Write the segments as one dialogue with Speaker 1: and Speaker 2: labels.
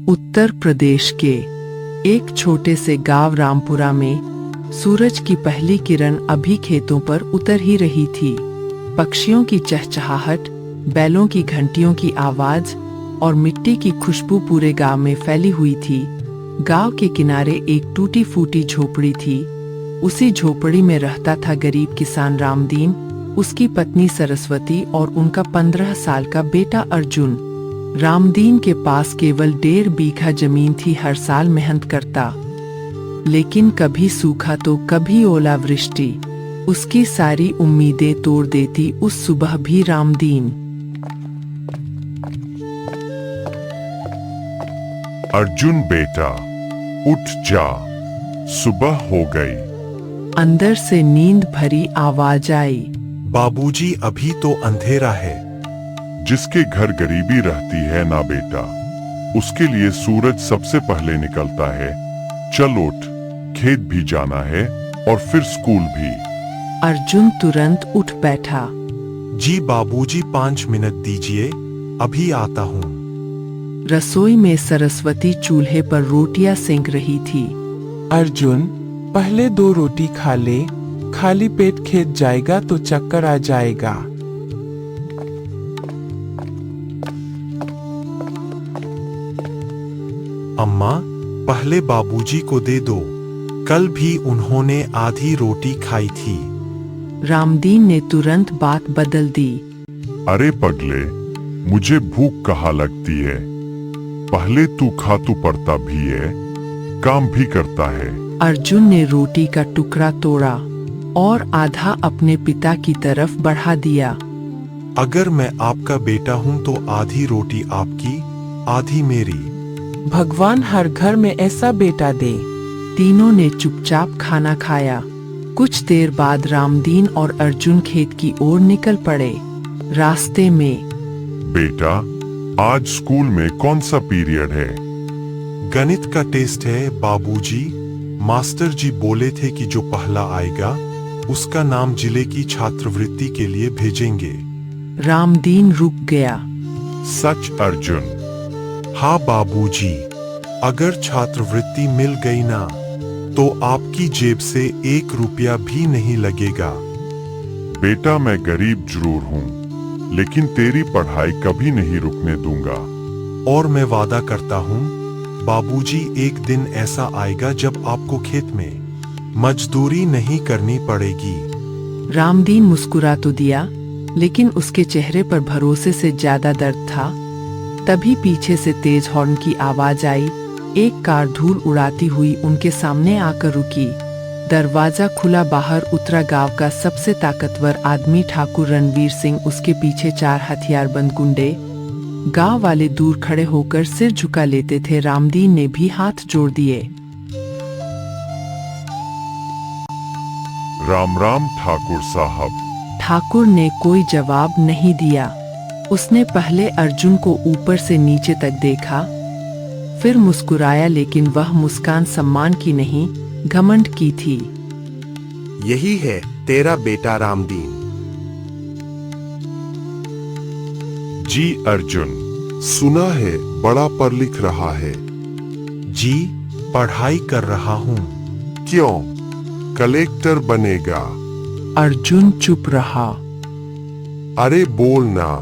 Speaker 1: उत्तर प्रदेश के एक छोटे से गांव रामपुरा में सूरज की पहली किरण अभी खेतों पर उतर ही रही थी। पक्षियों की चहचहाहट, बैलों की घंटियों की आवाज और मिट्टी की खुशबू पूरे गांव में फैली हुई थी। गांव के किनारे एक टूटी फूटी झोपड़ी थी। उसी झोपड़ी में रहता था गरीब किसान रामदीन, उसकी पत्नी सरस्वती और उनका 15 साल का बेटा अर्जुन। रामदीन के पास केवल 1.5 बीघा जमीन थी। हर साल मेहनत करता, लेकिन कभी सूखा तो कभी ओलावृष्टि उसकी सारी उम्मीदें तोड़ देती। उस सुबह भी रामदीन,
Speaker 2: अर्जुन बेटा उठ जा, सुबह हो गई।
Speaker 1: अंदर से नींद भरी आवाज आई।
Speaker 3: बाबूजी अभी तो अंधेरा है।
Speaker 2: जिसके घर गरीबी रहती है ना बेटा, उसके लिए सूरज सबसे पहले निकलता है। चल उठ, खेत भी जाना है और फिर स्कूल भी।
Speaker 1: अर्जुन तुरंत उठ बैठा।
Speaker 3: जी बाबूजी 5 मिनट दीजिए, अभी आता हूँ।
Speaker 1: रसोई में सरस्वती चूल्हे पर रोटियां सेंक रही थी।
Speaker 4: अर्जुन, पहले 2 रोटी खा ले, खाली पेट खेत जाएगा तो चक्कर आ जाएगा।
Speaker 3: अम्मा, पहले बाबूजी को दे दो, कल भी उन्होंने आधी रोटी खाई थी।
Speaker 1: रामदीन ने तुरंत बात बदल दी।
Speaker 2: अरे पगले, मुझे भूख कहाँ लगती है। पहले तू खा, तू पढ़ता भी है, काम भी करता है।
Speaker 1: अर्जुन ने रोटी का टुकड़ा तोड़ा और आधा अपने पिता की तरफ बढ़ा दिया।
Speaker 3: अगर मैं आपका बेटा हूँ तो आधी रोटी आपकी, आधी मेरी।
Speaker 4: भगवान हर घर में ऐसा बेटा दे।
Speaker 1: तीनों ने चुपचाप खाना खाया। कुछ देर बाद रामदीन और अर्जुन खेत की ओर निकल पड़े। रास्ते में,
Speaker 2: बेटा, आज स्कूल में कौन सा पीरियड है?
Speaker 3: गणित का टेस्ट है बाबूजी। मास्टर जी बोले थे कि जो पहला आएगा उसका नाम जिले की छात्रवृत्ति के लिए भेजेंगे।
Speaker 1: रामदीन रुक गया।
Speaker 2: सच अर्जुन?
Speaker 3: हाँ बाबूजी, अगर छात्रवृत्ति मिल गई ना तो आपकी जेब से 1 रुपया भी नहीं लगेगा।
Speaker 2: बेटा, मैं गरीब जरूर हूँ, लेकिन तेरी पढ़ाई कभी नहीं रुकने दूंगा।
Speaker 3: और मैं वादा करता हूँ बाबूजी, एक दिन ऐसा आएगा जब आपको खेत में मजदूरी नहीं करनी पड़ेगी।
Speaker 1: रामदीन मुस्कुरा तो दिया, लेकिन उसके चेहरे पर भरोसे से ज्यादा दर्द था। तभी पीछे से तेज हॉर्न की आवाज आई। एक कार धूल उड़ाती हुई उनके सामने आकर रुकी। दरवाजा खुला, बाहर उतरा गांव का सबसे ताकतवर आदमी ठाकुर रणवीर सिंह, उसके पीछे 4 हथियारबंद गुंडे। गांव वाले दूर खड़े होकर सिर झुका लेते थे। रामदीन ने भी हाथ जोड़ दिए।
Speaker 2: राम राम ठाकुर साहब।
Speaker 1: ठाकुर ने कोई जवाब नहीं दिया। उसने पहले अर्जुन को ऊपर से नीचे तक देखा, फिर मुस्कुराया, लेकिन वह मुस्कान सम्मान की नहीं, घमंड की थी।
Speaker 5: यही है तेरा बेटा रामदीन।
Speaker 2: जी अर्जुन, सुना है बड़ा पर लिख रहा है।
Speaker 3: जी, पढ़ाई कर रहा हूँ।
Speaker 2: क्यों, कलेक्टर बनेगा?
Speaker 1: अर्जुन चुप रहा।
Speaker 2: अरे बोलना,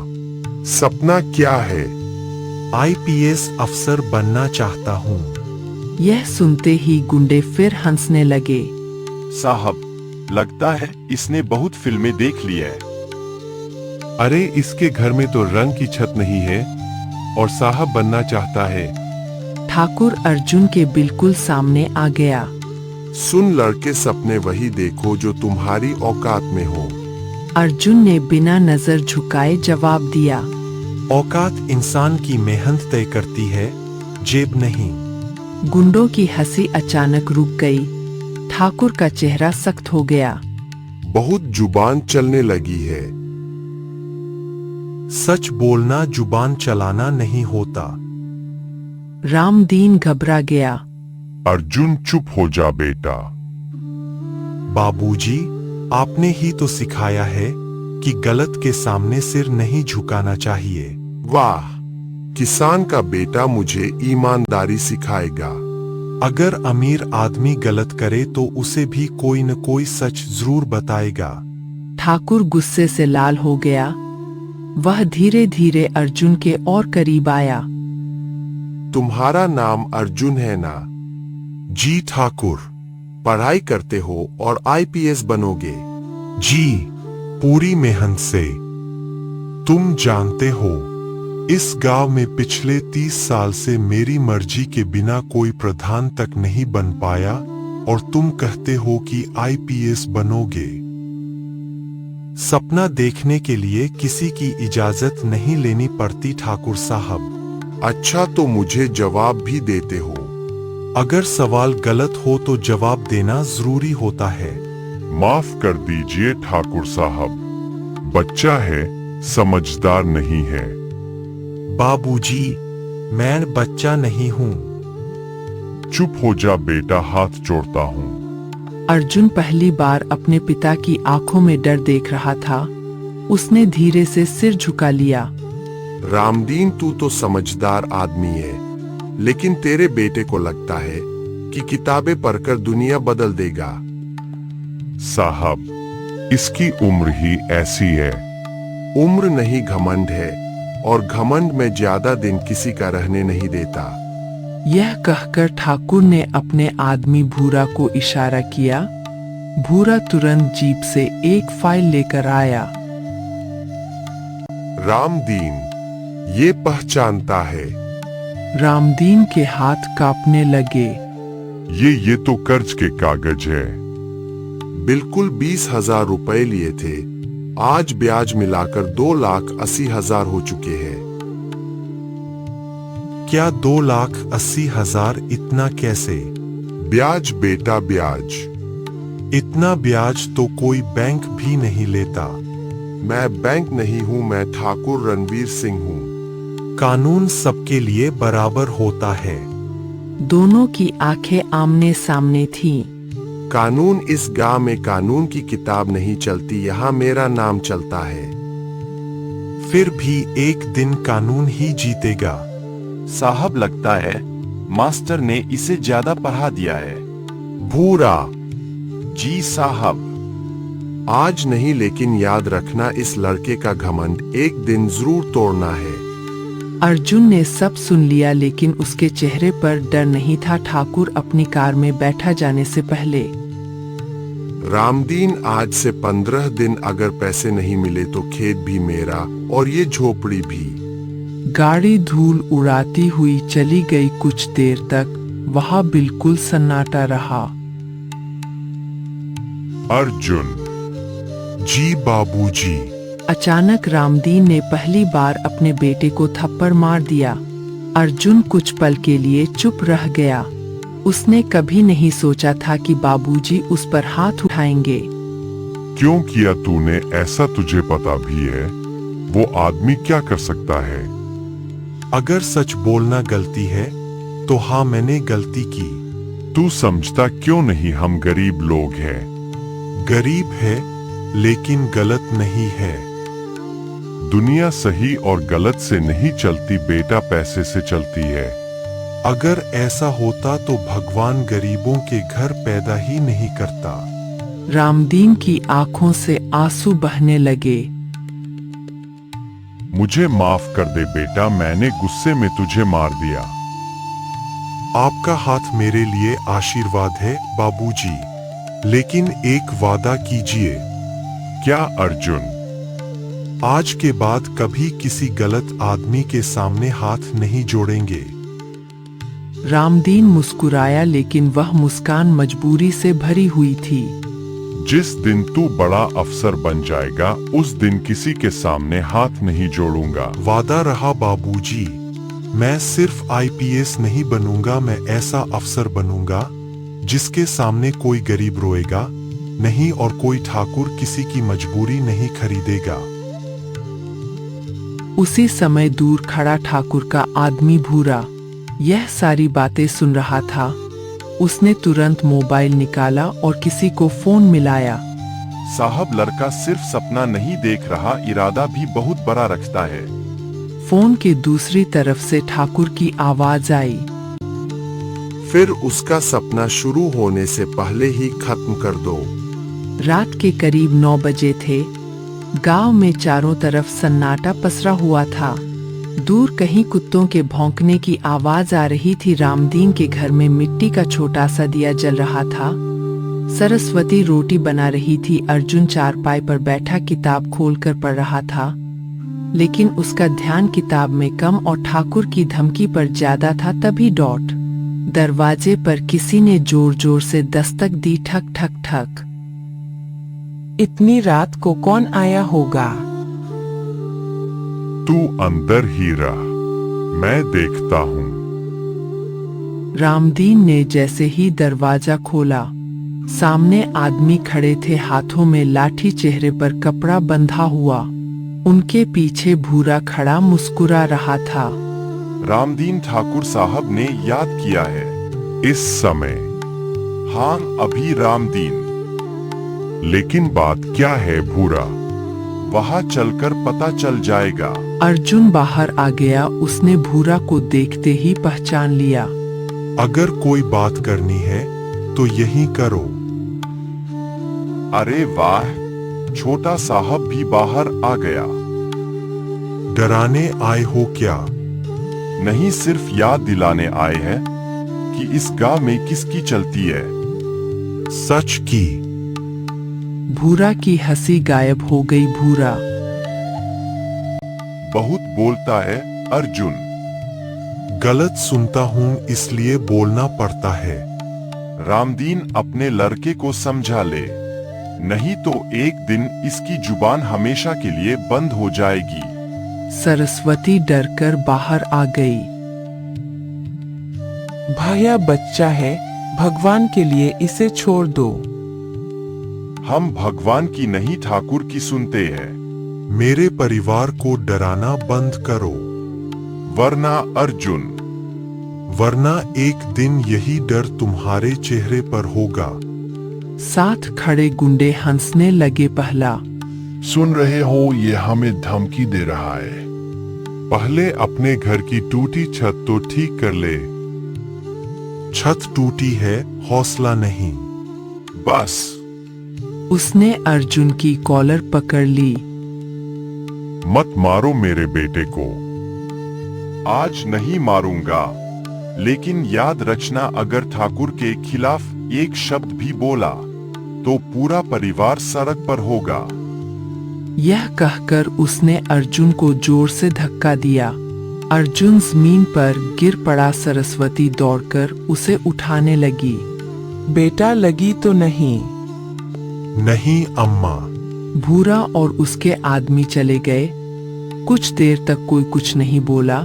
Speaker 2: सपना क्या है?
Speaker 3: IPS अफसर बनना चाहता हूँ।
Speaker 1: यह सुनते ही गुंडे फिर हंसने लगे।
Speaker 6: साहब, लगता है इसने बहुत फिल्में देख ली है।
Speaker 2: अरे इसके घर में तो रंग की छत नहीं है और साहब बनना चाहता है।
Speaker 1: ठाकुर अर्जुन के बिल्कुल सामने आ गया।
Speaker 2: सुन लड़के, सपने वही देखो जो तुम्हारी औकात में हो।
Speaker 1: अर्जुन ने बिना नजर झुकाए जवाब दिया।
Speaker 3: औकात इंसान की मेहनत तय करती है, जेब नहीं।
Speaker 1: गुंडों की हंसी अचानक रुक गई। ठाकुर का चेहरा सख्त हो गया।
Speaker 2: बहुत जुबान चलने लगी है।
Speaker 3: सच बोलना जुबान चलाना नहीं होता।
Speaker 1: रामदीन घबरा गया।
Speaker 2: अर्जुन चुप हो जा बेटा।
Speaker 3: बाबूजी, आपने ही तो सिखाया है कि गलत के सामने सिर नहीं झुकाना चाहिए।
Speaker 2: वाह, किसान का बेटा मुझे ईमानदारी सिखाएगा।
Speaker 3: अगर अमीर आदमी गलत करे तो उसे भी कोई न कोई सच जरूर बताएगा।
Speaker 1: ठाकुर गुस्से से लाल हो गया। वह धीरे धीरे अर्जुन के और करीब आया।
Speaker 2: तुम्हारा नाम अर्जुन है ना?
Speaker 3: जी ठाकुर।
Speaker 2: पढ़ाई करते हो और आईपीएस बनोगे?
Speaker 3: जी, पूरी मेहनत से। तुम जानते हो, इस गांव में पिछले 30 साल से मेरी मर्जी के बिना कोई प्रधान तक नहीं बन पाया और तुम कहते हो कि आईपीएस बनोगे। सपना देखने के लिए किसी की इजाजत नहीं लेनी पड़ती ठाकुर साहब।
Speaker 2: अच्छा, तो मुझे जवाब भी देते हो?
Speaker 3: अगर सवाल गलत हो तो जवाब देना जरूरी होता है।
Speaker 2: माफ कर दीजिए ठाकुर साहब, बच्चा है, समझदार नहीं है।
Speaker 3: बाबूजी, मैं बच्चा नहीं हूँ।
Speaker 2: चुप हो जा बेटा, हाथ जोड़ता हूँ।
Speaker 1: अर्जुन पहली बार अपने पिता की आंखों में डर देख रहा था। उसने धीरे से सिर झुका लिया।
Speaker 2: रामदीन, तू तो समझदार आदमी है, लेकिन तेरे बेटे को लगता है कि किताबें पढ़कर दुनिया बदल देगा। साहब, इसकी उम्र ही ऐसी है। उम्र नहीं, घमंड है, और घमंड में ज्यादा दिन किसी का रहने नहीं देता।
Speaker 1: यह कहकर ठाकुर ने अपने आदमी भूरा को इशारा किया। भूरा तुरंत जीप से एक फाइल लेकर आया।
Speaker 2: रामदीन, ये पहचानता है?
Speaker 1: रामदीन के हाथ कांपने लगे।
Speaker 2: ये तो कर्ज के कागज है। बिल्कुल 20,000 रुपए लिए थे। आज ब्याज मिलाकर 2,80,000 हो चुके हैं।
Speaker 3: क्या 2,80,000? इतना कैसे?
Speaker 2: ब्याज बेटा, ब्याज।
Speaker 3: इतना ब्याज तो कोई बैंक भी नहीं लेता।
Speaker 2: मैं बैंक नहीं हूँ, मैं ठाकुर रणवीर सिंह हूँ।
Speaker 3: कानून सबके लिए बराबर होता है।
Speaker 1: दोनों की आंखें आमने सामने थीं।
Speaker 2: कानून, इस गांव में कानून की किताब नहीं चलती, यहाँ मेरा नाम चलता है।
Speaker 3: फिर भी एक दिन कानून ही जीतेगा।
Speaker 6: साहब, लगता है मास्टर ने इसे ज्यादा पढ़ा दिया है।
Speaker 2: भूरा,
Speaker 6: जी साहब।
Speaker 2: आज नहीं, लेकिन याद रखना, इस लड़के का घमंड एक दिन जरूर तोड़ना है।
Speaker 1: अर्जुन ने सब सुन लिया, लेकिन उसके चेहरे पर डर नहीं था। ठाकुर अपनी कार में बैठा जाने से पहले,
Speaker 2: रामदीन, आज से 15 दिन अगर पैसे नहीं मिले तो खेत भी मेरा और ये झोपड़ी भी।
Speaker 1: गाड़ी धूल उड़ाती हुई चली गई। कुछ देर तक वहां बिल्कुल सन्नाटा रहा।
Speaker 2: अर्जुन,
Speaker 3: जी बाबूजी।
Speaker 1: अचानक रामदीन ने पहली बार अपने बेटे को थप्पड़ मार दिया। अर्जुन कुछ पल के लिए चुप रह गया। उसने कभी नहीं सोचा था कि बाबूजी उस पर हाथ उठाएंगे।
Speaker 2: क्यों किया तूने ऐसा? तुझे पता भी है वो आदमी क्या कर सकता है?
Speaker 3: अगर सच बोलना गलती है तो हाँ, मैंने गलती की।
Speaker 2: तू समझता क्यों नहीं, हम गरीब लोग हैं।
Speaker 3: गरीब है लेकिन गलत नहीं है।
Speaker 2: दुनिया सही और गलत से नहीं चलती बेटा, पैसे से चलती है।
Speaker 3: अगर ऐसा होता तो भगवान गरीबों के घर पैदा ही नहीं करता।
Speaker 1: रामदीन की आंखों से आंसू बहने लगे।
Speaker 2: मुझे माफ कर दे बेटा, मैंने गुस्से में तुझे मार दिया।
Speaker 3: आपका हाथ मेरे लिए आशीर्वाद है बाबूजी, लेकिन एक वादा कीजिए।
Speaker 2: क्या अर्जुन?
Speaker 3: आज के बाद कभी किसी गलत आदमी के सामने हाथ नहीं जोड़ेंगे।
Speaker 1: रामदीन मुस्कुराया, लेकिन वह मुस्कान मजबूरी से भरी हुई थी।
Speaker 2: जिस दिन तू बड़ा अफसर बन जाएगा उस दिन किसी के सामने हाथ नहीं जोड़ूंगा।
Speaker 3: वादा रहा बाबूजी। मैं सिर्फ आईपीएस नहीं बनूंगा, मैं ऐसा अफसर बनूंगा जिसके सामने कोई गरीब रोएगा नहीं और कोई ठाकुर किसी की मजबूरी नहीं खरीदेगा।
Speaker 1: उसी समय दूर खड़ा ठाकुर का आदमी भूरा यह सारी बातें सुन रहा था। उसने तुरंत मोबाइल निकाला और किसी को फोन मिलाया।
Speaker 6: साहब, लड़का सिर्फ सपना नहीं देख रहा, इरादा भी बहुत बड़ा रखता है।
Speaker 1: फोन के दूसरी तरफ से ठाकुर की आवाज आई।
Speaker 2: फिर उसका सपना शुरू होने से पहले ही खत्म कर दो।
Speaker 1: रात के करीब 9 बजे थे। गांव में चारों तरफ सन्नाटा पसरा हुआ था। दूर कहीं कुत्तों के भौंकने की आवाज आ रही थी। रामदीन के घर में मिट्टी का छोटा सा दिया जल रहा था। सरस्वती रोटी बना रही थी। अर्जुन चारपाई पर बैठा किताब खोलकर पढ़ रहा था, लेकिन उसका ध्यान किताब में कम और ठाकुर की धमकी पर ज्यादा था। तभी दरवाजे पर किसी ने जोर जोर से दस्तक दी। ठक ठक ठक।
Speaker 4: इतनी रात को कौन आया होगा?
Speaker 3: तू अंदर ही रह, मैं देखता हूँ।
Speaker 1: रामदीन ने जैसे ही दरवाजा खोला, सामने आदमी खड़े थे, हाथों में लाठी, चेहरे पर कपड़ा बंधा हुआ। उनके पीछे भूरा खड़ा मुस्कुरा रहा था।
Speaker 6: रामदीन ठाकुर साहब ने याद किया है।
Speaker 3: इस समय?
Speaker 6: हाँ, अभी रामदीन।
Speaker 3: लेकिन बात क्या है भूरा?
Speaker 6: वहाँ चलकर पता चल जाएगा।
Speaker 1: अर्जुन बाहर आ गया। उसने भूरा को देखते ही पहचान लिया।
Speaker 3: अगर कोई बात करनी है तो यही करो।
Speaker 6: अरे वाह, छोटा साहब भी बाहर आ गया।
Speaker 3: डराने आए हो क्या?
Speaker 6: नहीं, सिर्फ याद दिलाने आए हैं कि इस गांव में किसकी चलती है।
Speaker 3: सच की?
Speaker 1: भूरा की हंसी गायब हो गई। भूरा
Speaker 6: बहुत बोलता है अर्जुन।
Speaker 3: गलत सुनता हूँ इसलिए बोलना पड़ता है।
Speaker 6: रामदीन अपने लड़के को समझा ले, नहीं तो एक दिन इसकी जुबान हमेशा के लिए बंद हो जाएगी।
Speaker 1: सरस्वती डरकर बाहर आ गई।
Speaker 4: भैया बच्चा है, भगवान के लिए इसे छोड़ दो।
Speaker 6: हम भगवान की नहीं ठाकुर की सुनते हैं।
Speaker 3: मेरे परिवार को डराना बंद करो,
Speaker 6: वरना अर्जुन,
Speaker 3: वरना एक दिन यही डर तुम्हारे चेहरे पर होगा।
Speaker 1: साथ खड़े गुंडे हंसने लगे। पहला,
Speaker 2: सुन रहे हो, ये हमें धमकी दे रहा है।
Speaker 3: पहले अपने घर की टूटी छत तो ठीक कर ले। छत टूटी है, हौसला नहीं।
Speaker 6: बस।
Speaker 1: उसने अर्जुन की कॉलर पकड़ ली।
Speaker 3: मत मारो मेरे बेटे को।
Speaker 6: आज नहीं मारूंगा, लेकिन याद रखना, अगर ठाकुर के खिलाफ एक शब्द भी बोला तो पूरा परिवार सड़क पर होगा।
Speaker 1: यह कहकर उसने अर्जुन को जोर से धक्का दिया। अर्जुन जमीन पर गिर पड़ा। सरस्वती दौड़कर उसे उठाने लगी।
Speaker 4: बेटा, लगी तो नहीं?
Speaker 3: नहीं अम्मा।
Speaker 1: भूरा और उसके आदमी चले गए। कुछ देर तक कोई कुछ नहीं बोला।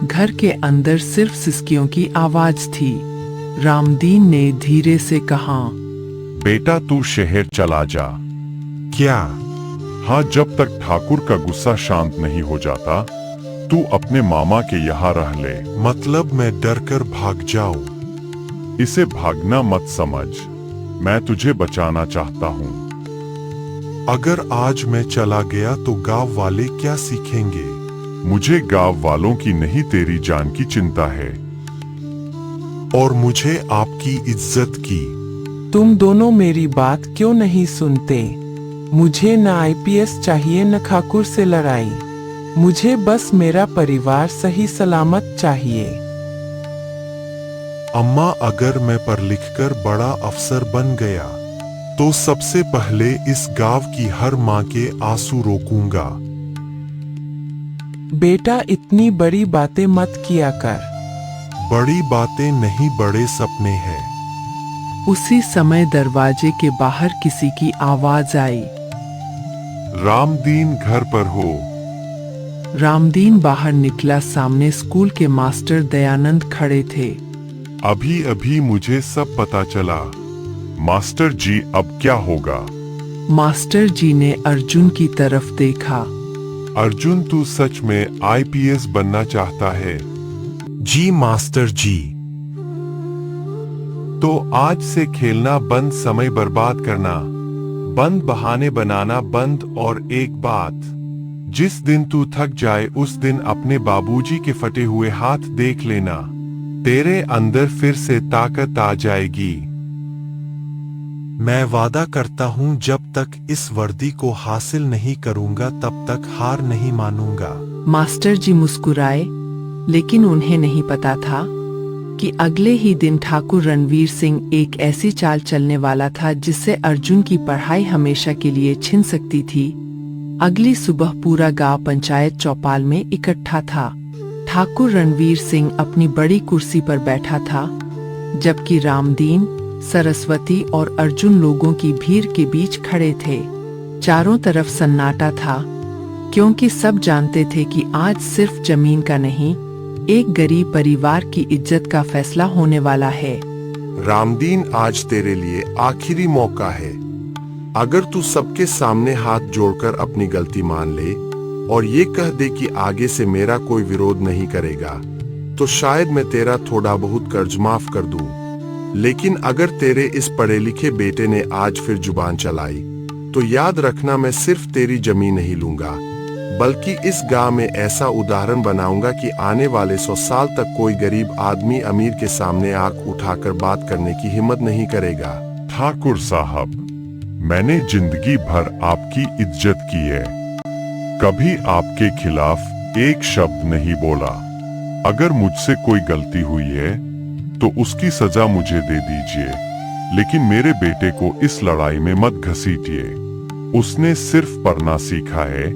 Speaker 1: घर के अंदर सिर्फ सिसकियों की आवाज थी। रामदीन ने धीरे से कहा,
Speaker 3: बेटा तू शहर चला जा। क्या? हाँ, जब तक ठाकुर का गुस्सा शांत नहीं हो जाता तू अपने मामा के यहाँ रह ले। मतलब मैं डरकर भाग जाऊं? इसे भागना मत समझ, मैं तुझे बचाना चाहता हूँ। अगर आज मैं चला गया तो गांव वाले क्या सीखेंगे? मुझे गांव वालों की नहीं, तेरी जान की चिंता है। और मुझे आपकी इज्जत की।
Speaker 4: तुम दोनों मेरी बात क्यों नहीं सुनते? मुझे न आईपीएस चाहिए न ठाकुर से लड़ाई। मुझे बस मेरा परिवार सही सलामत चाहिए।
Speaker 3: अम्मा, अगर मैं पढ़ लिखकर बड़ा अफसर बन गया तो सबसे पहले इस गांव की हर माँ के आंसू रोकूंगा।
Speaker 4: बेटा, इतनी बड़ी बातें मत किया कर।
Speaker 3: बड़ी बातें नहीं, बड़े सपने हैं।
Speaker 1: उसी समय दरवाजे के बाहर किसी की आवाज आई।
Speaker 3: रामदीन घर पर हो?
Speaker 1: रामदीन बाहर निकला। सामने स्कूल के मास्टर दयानंद खड़े थे।
Speaker 3: अभी अभी मुझे सब पता चला। मास्टर जी, अब क्या होगा?
Speaker 1: मास्टर जी ने अर्जुन की तरफ देखा।
Speaker 3: अर्जुन, तू सच में आईपीएस बनना चाहता है? जी मास्टर जी।
Speaker 2: तो आज से खेलना बंद, समय बर्बाद करना बंद, बहाने बनाना बंद, और एक बात,
Speaker 3: जिस दिन तू थक जाए उस दिन अपने बाबूजी के फटे हुए हाथ देख लेना, तेरे अंदर फिर से ताकत आ जाएगी। मैं वादा करता हूँ जब तक इस वर्दी को हासिल नहीं करूँगा तब तक हार नहीं मानूंगा।
Speaker 1: मास्टर जी मुस्कुराए, लेकिन उन्हें नहीं पता था कि अगले ही दिन ठाकुर रणवीर सिंह एक ऐसी चाल चलने वाला था जिससे अर्जुन की पढ़ाई हमेशा के लिए छिन सकती थी। अगली सुबह पूरा गांव पंचायत चौपाल में इकट्ठा था। ठाकुर रणवीर सिंह अपनी बड़ी कुर्सी पर बैठा था, जबकि रामदीन, सरस्वती और अर्जुन लोगों की भीड़ के बीच खड़े थे। चारों तरफ सन्नाटा था, क्योंकि सब जानते थे कि आज सिर्फ जमीन का नहीं, एक गरीब परिवार की इज्जत का फैसला होने वाला है।
Speaker 2: रामदीन, आज तेरे लिए आखिरी मौका है। अगर तू सबके सामने हाथ जोड़कर अपनी गलती मान ले और ये कह दे कि आगे से मेरा कोई विरोध नहीं करेगा, तो शायद मैं तेरा थोड़ा बहुत कर्ज माफ कर दूं। लेकिन अगर तेरे इस पढ़े लिखे बेटे ने आज फिर जुबान चलाई, तो याद रखना मैं सिर्फ तेरी जमीन नहीं लूंगा, बल्कि इस गांव में ऐसा उदाहरण बनाऊंगा कि आने वाले 100 साल तक कोई गरीब आदमी अमीर के सामने आंख उठाकर बात करने की हिम्मत नहीं करेगा।
Speaker 6: ठाकुर साहब, मैंने जिंदगी भर आपकी इज्जत की है, कभी आपके खिलाफ एक शब्द नहीं बोला। अगर मुझसे कोई गलती हुई है तो उसकी सजा मुझे दे दीजिए, लेकिन मेरे बेटे को इस लड़ाई में मत घसीटिए। उसने सिर्फ पढ़ना सीखा है,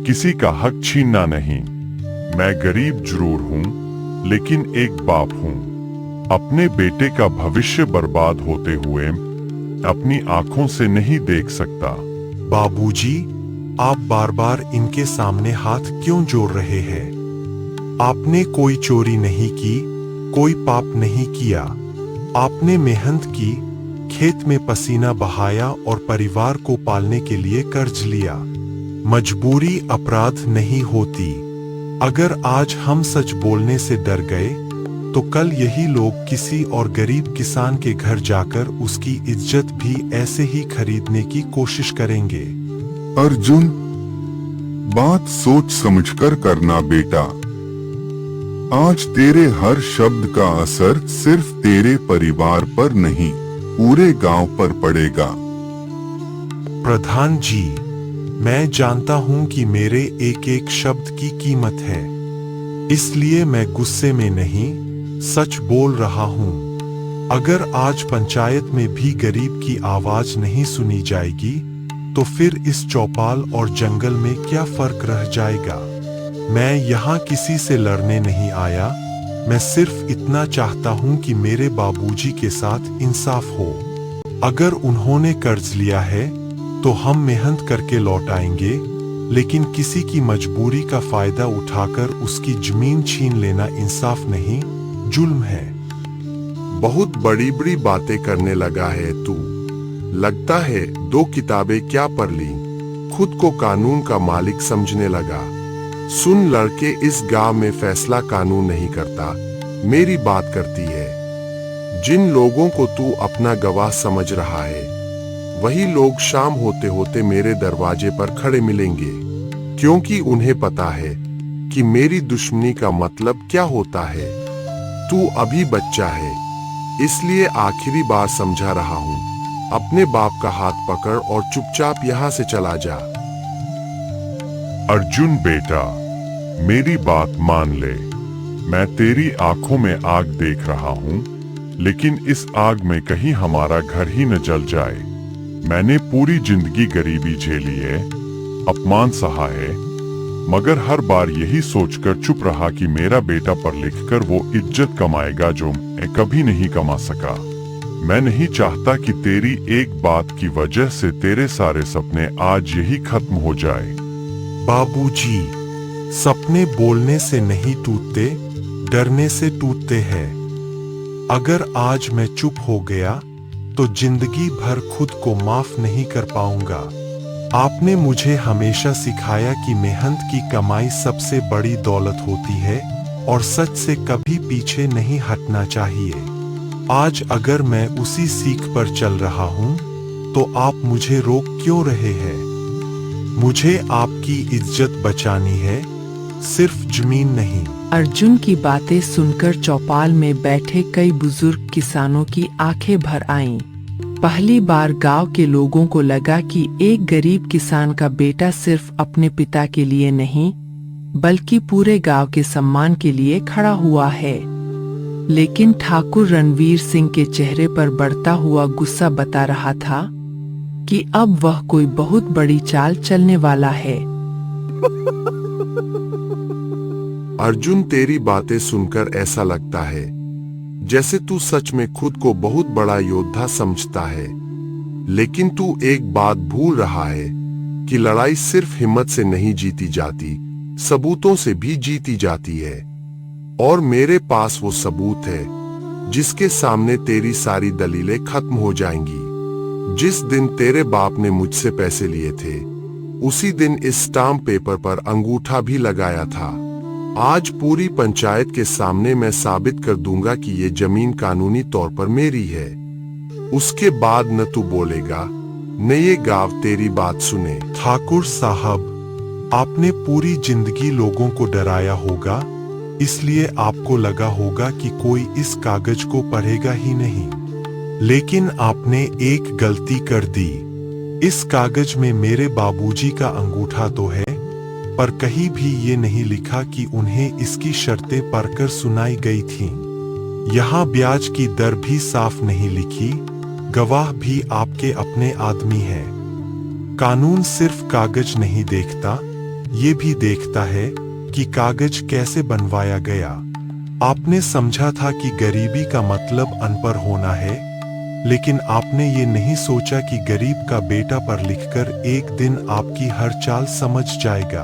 Speaker 6: किसी का हक छीनना नहीं। मैं गरीब जरूर हूँ, लेकिन एक बाप हूँ। अपने बेटे का भविष्य बर्बाद होते हुए अपनी आंखों से नहीं देख सकता।
Speaker 3: बाबूजी, आप बार बार इनके सामने हाथ क्यों जोड़ रहे हैं? आपने कोई चोरी नहीं की, कोई पाप नहीं किया। आपने मेहनत की, खेत में पसीना बहाया और परिवार को पालने के लिए कर्ज लिया। मजबूरी अपराध नहीं होती। अगर आज हम सच बोलने से डर गए, तो कल यही लोग किसी और गरीब किसान के घर जाकर उसकी इज्जत भी ऐसे ही खरीदने की कोशिश करेंगे।
Speaker 7: अर्जुन, बात सोच समझकर करना बेटा। आज तेरे हर शब्द का असर सिर्फ तेरे परिवार पर नहीं, पूरे गांव पर पड़ेगा।
Speaker 3: प्रधान जी, मैं जानता हूं कि मेरे एक एक शब्द की कीमत है, इसलिए मैं गुस्से में नहीं, सच बोल रहा हूं। अगर आज पंचायत में भी गरीब की आवाज नहीं सुनी जाएगी, तो फिर इस चौपाल और जंगल में क्या फर्क रह जाएगा? मैं यहाँ किसी से लड़ने नहीं आया, मैं सिर्फ इतना चाहता हूँ कि मेरे बाबूजी के साथ इंसाफ हो। अगर उन्होंने कर्ज लिया है, तो हम मेहनत करके लौटाएंगे, लेकिन किसी की मजबूरी का फायदा उठाकर उसकी जमीन छीन लेना इंसाफ नहीं, जुल्म है।
Speaker 2: बहुत बड़ी बड़ी बातें करने लगा है तू। लगता है 2 किताबें क्या पढ़ ली, खुद को कानून का मालिक समझने लगा। सुन लड़के, इस गांव में फैसला कानून नहीं करता, मेरी बात करती है। जिन लोगों को तू अपना गवाह समझ रहा है, वही लोग शाम होते होते मेरे दरवाजे पर खड़े मिलेंगे, क्योंकि उन्हें पता है कि मेरी दुश्मनी का मतलब क्या होता है। तू अभी बच्चा है, इसलिए आखिरी बार समझा रहा हूँ, अपने बाप का हाथ पकड़ और चुपचाप यहाँ से चला जा।
Speaker 6: अर्जुन बेटा, मेरी बात मान ले। मैं तेरी आंखों में आग देख रहा हूँ, लेकिन इस आग में कहीं हमारा घर ही न जल जाए। मैंने पूरी जिंदगी गरीबी झेली है, अपमान सहा है, मगर हर बार यही सोचकर चुप रहा कि मेरा बेटा पढ़ लिख कर वो इज्जत कमाएगा जो मैं कभी नहीं कमा सका। मैं नहीं चाहता कि तेरी एक बात की वजह से तेरे सारे सपने आज यही खत्म हो जाए।
Speaker 3: बाबूजी, सपने बोलने से नहीं टूटते, डरने से टूटते हैं। अगर आज मैं चुप हो गया, तो जिंदगी भर खुद को माफ नहीं कर पाऊंगा। आपने मुझे हमेशा सिखाया कि मेहनत की कमाई सबसे बड़ी दौलत होती है और सच से कभी पीछे नहीं हटना चाहिए। आज अगर मैं उसी सीख पर चल रहा हूं, तो आप मुझे रोक क्यों रहे हैं? मुझे आपकी इज्जत बचानी है, सिर्फ जमीन नहीं।
Speaker 1: अर्जुन की बातें सुनकर चौपाल में बैठे कई बुजुर्ग किसानों की आंखें भर आईं। पहली बार गांव के लोगों को लगा कि एक गरीब किसान का बेटा सिर्फ अपने पिता के लिए नहीं, बल्कि पूरे गांव के सम्मान के लिए खड़ा हुआ है। लेकिन ठाकुर रणवीर सिंह के चेहरे पर बढ़ता हुआ गुस्सा बता रहा था कि अब वह कोई बहुत बड़ी चाल चलने वाला है।
Speaker 2: अर्जुन, तेरी बातें सुनकर ऐसा लगता है जैसे तू सच में खुद को बहुत बड़ा योद्धा समझता है, लेकिन तू एक बात भूल रहा है कि लड़ाई सिर्फ हिम्मत से नहीं जीती जाती, सबूतों से भी जीती जाती है। और मेरे पास वो सबूत है जिसके सामने तेरी सारी दलीलें खत्म हो जाएंगी। जिस दिन तेरे बाप ने मुझसे पैसे लिए थे, उसी दिन इस स्टाम्प पेपर पर अंगूठा भी लगाया था। आज पूरी पंचायत के सामने मैं साबित कर दूंगा कि ये जमीन कानूनी तौर पर मेरी है। उसके बाद न तू बोलेगा न ये गांव तेरी बात सुने।
Speaker 3: ठाकुर साहब, आपने पूरी जिंदगी लोगों को डराया होगा, इसलिए आपको लगा होगा कि कोई इस कागज को पढ़ेगा ही नहीं। लेकिन आपने एक गलती कर दी। इस कागज में मेरे बाबूजी का अंगूठा तो है, पर कहीं भी ये नहीं लिखा कि उन्हें इसकी शर्तें पढ़कर सुनाई गई थीं। यहाँ ब्याज की दर भी साफ नहीं लिखी, गवाह भी आपके अपने आदमी हैं। कानून सिर्फ कागज नहीं देखता, ये भी देखता है कि कागज कैसे बनवाया गया। आपने समझा था कि गरीबी का मतलब अनपढ़ होना है, लेकिन आपने ये नहीं सोचा कि गरीब का बेटा पढ़ लिखकर एक दिन आपकी हर चाल समझ जाएगा।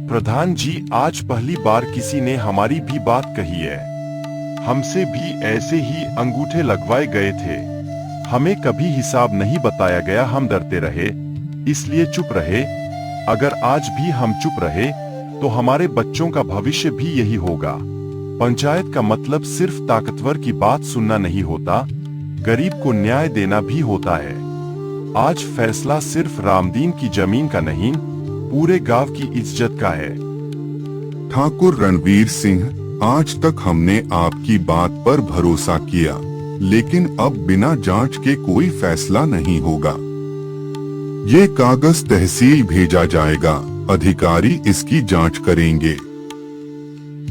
Speaker 6: प्रधान जी, आज पहली बार किसी ने हमारी भी बात कही है। हमसे भी ऐसे ही अंगूठे लगवाए गए थे। हमें कभी हिसाब नहीं बताया गया, हम डरते रहे, इसलिए चुप रहे। अगर आज भी हम चुप रहे तो हमारे बच्चों का भविष्य भी यही होगा। पंचायत का मतलब सिर्फ ताकतवर की बात सुनना नहीं होता, गरीब को न्याय देना भी होता है। आज फैसला सिर्फ रामदीन की जमीन का नहीं, पूरे गांव की इज्जत का है।
Speaker 7: ठाकुर रणवीर सिंह, आज तक हमने आपकी बात पर भरोसा किया, लेकिन अब बिना जांच के कोई फैसला नहीं होगा। ये कागज तहसील भेजा जाएगा, अधिकारी इसकी जांच करेंगे।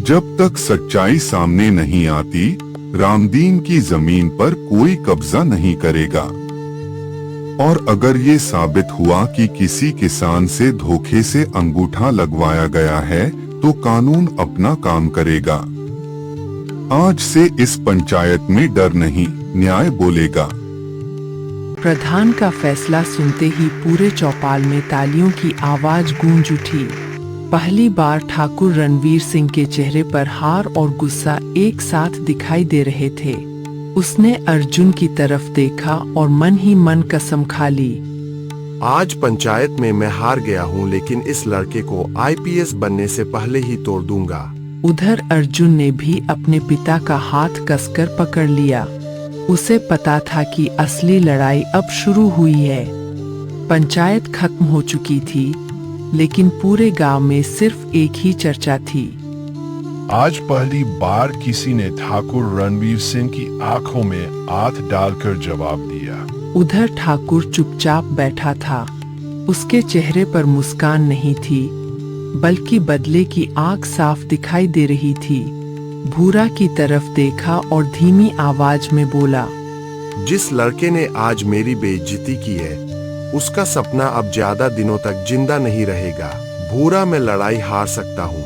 Speaker 7: जब तक सच्चाई सामने नहीं आती, रामदीन की जमीन पर कोई कब्जा नहीं करेगा। और अगर ये साबित हुआ कि किसी किसान से धोखे से अंगूठा लगवाया गया है, तो कानून अपना काम करेगा। आज से इस पंचायत में डर नहीं, न्याय बोलेगा।
Speaker 1: प्रधान का फैसला सुनते ही पूरे चौपाल में तालियों की आवाज गूंज उठी। पहली बार ठाकुर रणवीर सिंह के चेहरे पर हार और गुस्सा एक साथ दिखाई दे रहे थे। उसने अर्जुन की तरफ देखा और मन ही मन कसम खा ली।
Speaker 5: आज पंचायत में मैं हार गया हूँ, लेकिन इस लड़के को आईपीएस बनने से पहले ही तोड़ दूंगा।
Speaker 1: उधर अर्जुन ने भी अपने पिता का हाथ कसकर पकड़ लिया। उसे पता था कि असली लड़ाई अब शुरू हुई है। पंचायत खत्म हो चुकी थी, लेकिन पूरे गांव में सिर्फ एक ही चर्चा थी।
Speaker 8: आज पहली बार किसी ने ठाकुर रणवीर सिंह की आंखों में आंख डालकर जवाब दिया।
Speaker 1: उधर ठाकुर चुपचाप बैठा था। उसके चेहरे पर मुस्कान नहीं थी, बल्कि बदले की आंख साफ दिखाई दे रही थी। भूरा की तरफ देखा और धीमी आवाज में बोला,
Speaker 5: जिस लड़के ने आज मेरी बेइज्जती की है, उसका सपना अब ज्यादा दिनों तक जिंदा नहीं रहेगा। भूरा, मैं लड़ाई हार सकता हूँ,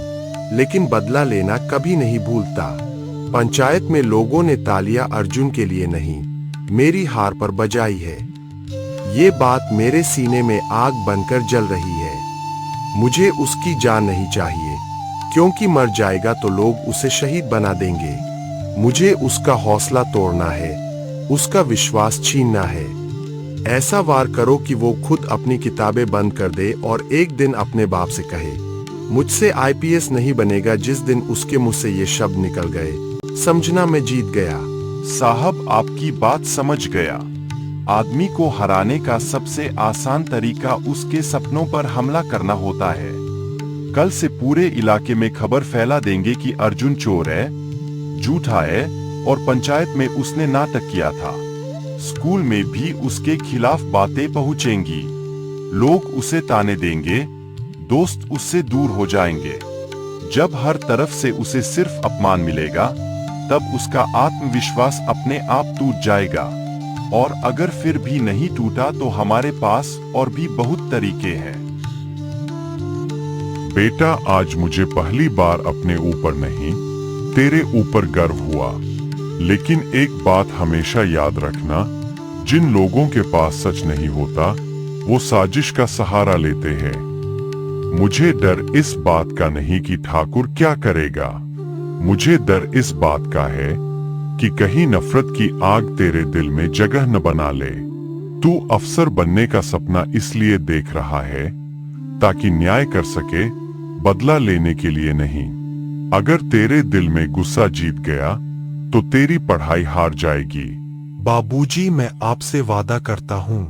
Speaker 5: लेकिन बदला लेना कभी नहीं भूलता। पंचायत में लोगों ने तालियां अर्जुन के लिए नहीं, मेरी हार पर बजाई है। ये बात मेरे सीने में आग बनकर जल रही है। मुझे उसकी जान नहीं चाहिए, क्योंकि मर जाएगा तो लोग उसे शहीद बना देंगे। मुझे उसका हौसला तोड़ना है, उसका विश्वास छीनना है। ऐसा वार करो कि वो खुद अपनी किताबें बंद कर दे और एक दिन अपने बाप से कहे, मुझसे आईपीएस नहीं बनेगा। जिस दिन उसके मुंह से ये शब्द निकल गए, समझना मैं जीत गया।
Speaker 6: साहब, आपकी बात समझ गया। आदमी को हराने का सबसे आसान तरीका उसके सपनों पर हमला करना होता है। कल से पूरे इलाके में खबर फैला देंगे कि अर्जुन चोर है, झूठा है और पंचायत में उसने नाटक किया था। स्कूल में भी उसके खिलाफ बातें पहुंचेंगी। लोग उसे ताने देंगे, दोस्त उससे दूर हो जाएंगे। जब हर तरफ से उसे सिर्फ अपमान मिलेगा, तब उसका आत्मविश्वास अपने आप टूट जाएगा। और अगर फिर भी नहीं टूटा तो हमारे पास और भी बहुत तरीके हैं।
Speaker 3: बेटा, आज मुझे पहली बार अपने ऊपर नहीं, तेरे ऊपर गर्व हुआ। लेकिन एक बात हमेशा याद रखना, जिन लोगों के पास सच नहीं होता, वो साजिश का सहारा लेते हैं। मुझे डर इस बात का नहीं कि ठाकुर क्या करेगा, मुझे डर इस बात का है कि कहीं नफरत की आग तेरे दिल में जगह न बना ले। तू अफसर बनने का सपना इसलिए देख रहा है ताकि न्याय कर सके, बदला लेने के लिए नहीं। अगर तेरे दिल में गुस्सा जीत गया तो तेरी पढ़ाई हार जाएगी।
Speaker 9: बाबूजी, मैं आपसे वादा करता हूँ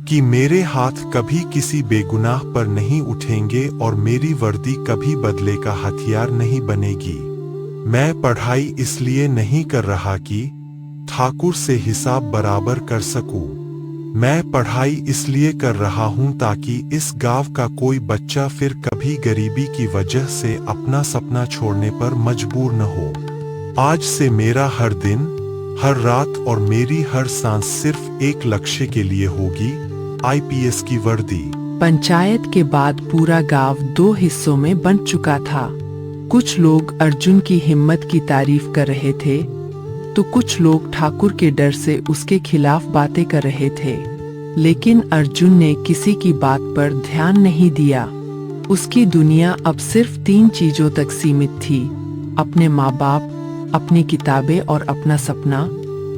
Speaker 9: कि मेरे हाथ कभी किसी बेगुनाह पर नहीं उठेंगे और मेरी वर्दी कभी बदले का हथियार नहीं बनेगी। मैं पढ़ाई इसलिए नहीं कर रहा कि ठाकुर से हिसाब बराबर कर सकूं। मैं पढ़ाई इसलिए कर रहा हूं ताकि इस गांव का कोई बच्चा फिर कभी गरीबी की वजह से अपना सपना छोड़ने पर मजबूर न हो। आज से मेरा हर दिन, हर रात और मेरी हर सांस सिर्फ एक लक्ष्य के लिए होगी, आईपीएस की वर्दी।
Speaker 1: पंचायत के बाद पूरा गांव 2 हिस्सों में बंट चुका था। कुछ लोग अर्जुन की हिम्मत की तारीफ कर रहे थे, तो कुछ लोग ठाकुर के डर से उसके खिलाफ बातें कर रहे थे। लेकिन अर्जुन ने किसी की बात पर ध्यान नहीं दिया। उसकी दुनिया अब सिर्फ 3 चीजों तक सीमित थी: अपने माँ बाप, अपनी किताबें और अपना सपना।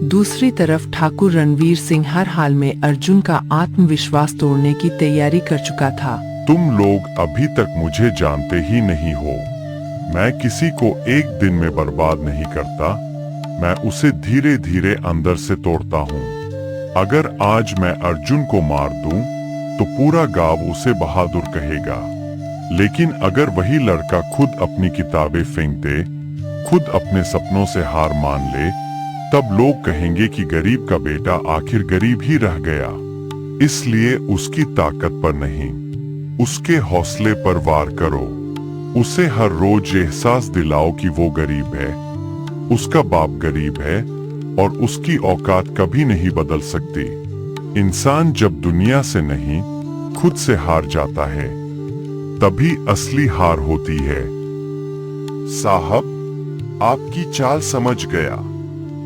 Speaker 1: दूसरी तरफ ठाकुर रणवीर सिंह हर हाल में अर्जुन का आत्मविश्वास तोड़ने की तैयारी कर चुका था।
Speaker 3: तुम लोग अभी तक मुझे जानते ही नहीं हो। मैं किसी को एक दिन में बर्बाद नहीं करता, मैं उसे धीरे धीरे अंदर से तोड़ता हूँ। अगर आज मैं अर्जुन को मार दूं, तो पूरा गांव उसे बहादुर कहेगा। लेकिन अगर वही लड़का खुद अपनी किताबें फेंक दे, खुद अपने सपनों से हार मान ले, तब लोग कहेंगे कि गरीब का बेटा आखिर गरीब ही रह गया। इसलिए उसकी ताकत पर नहीं, उसके हौसले पर वार करो। उसे हर रोज एहसास दिलाओ कि वो गरीब है, उसका बाप गरीब है और उसकी औकात कभी नहीं बदल सकती। इंसान जब दुनिया से नहीं, खुद से हार जाता है, तभी असली हार होती है।
Speaker 6: साहब, आपकी चाल समझ गया।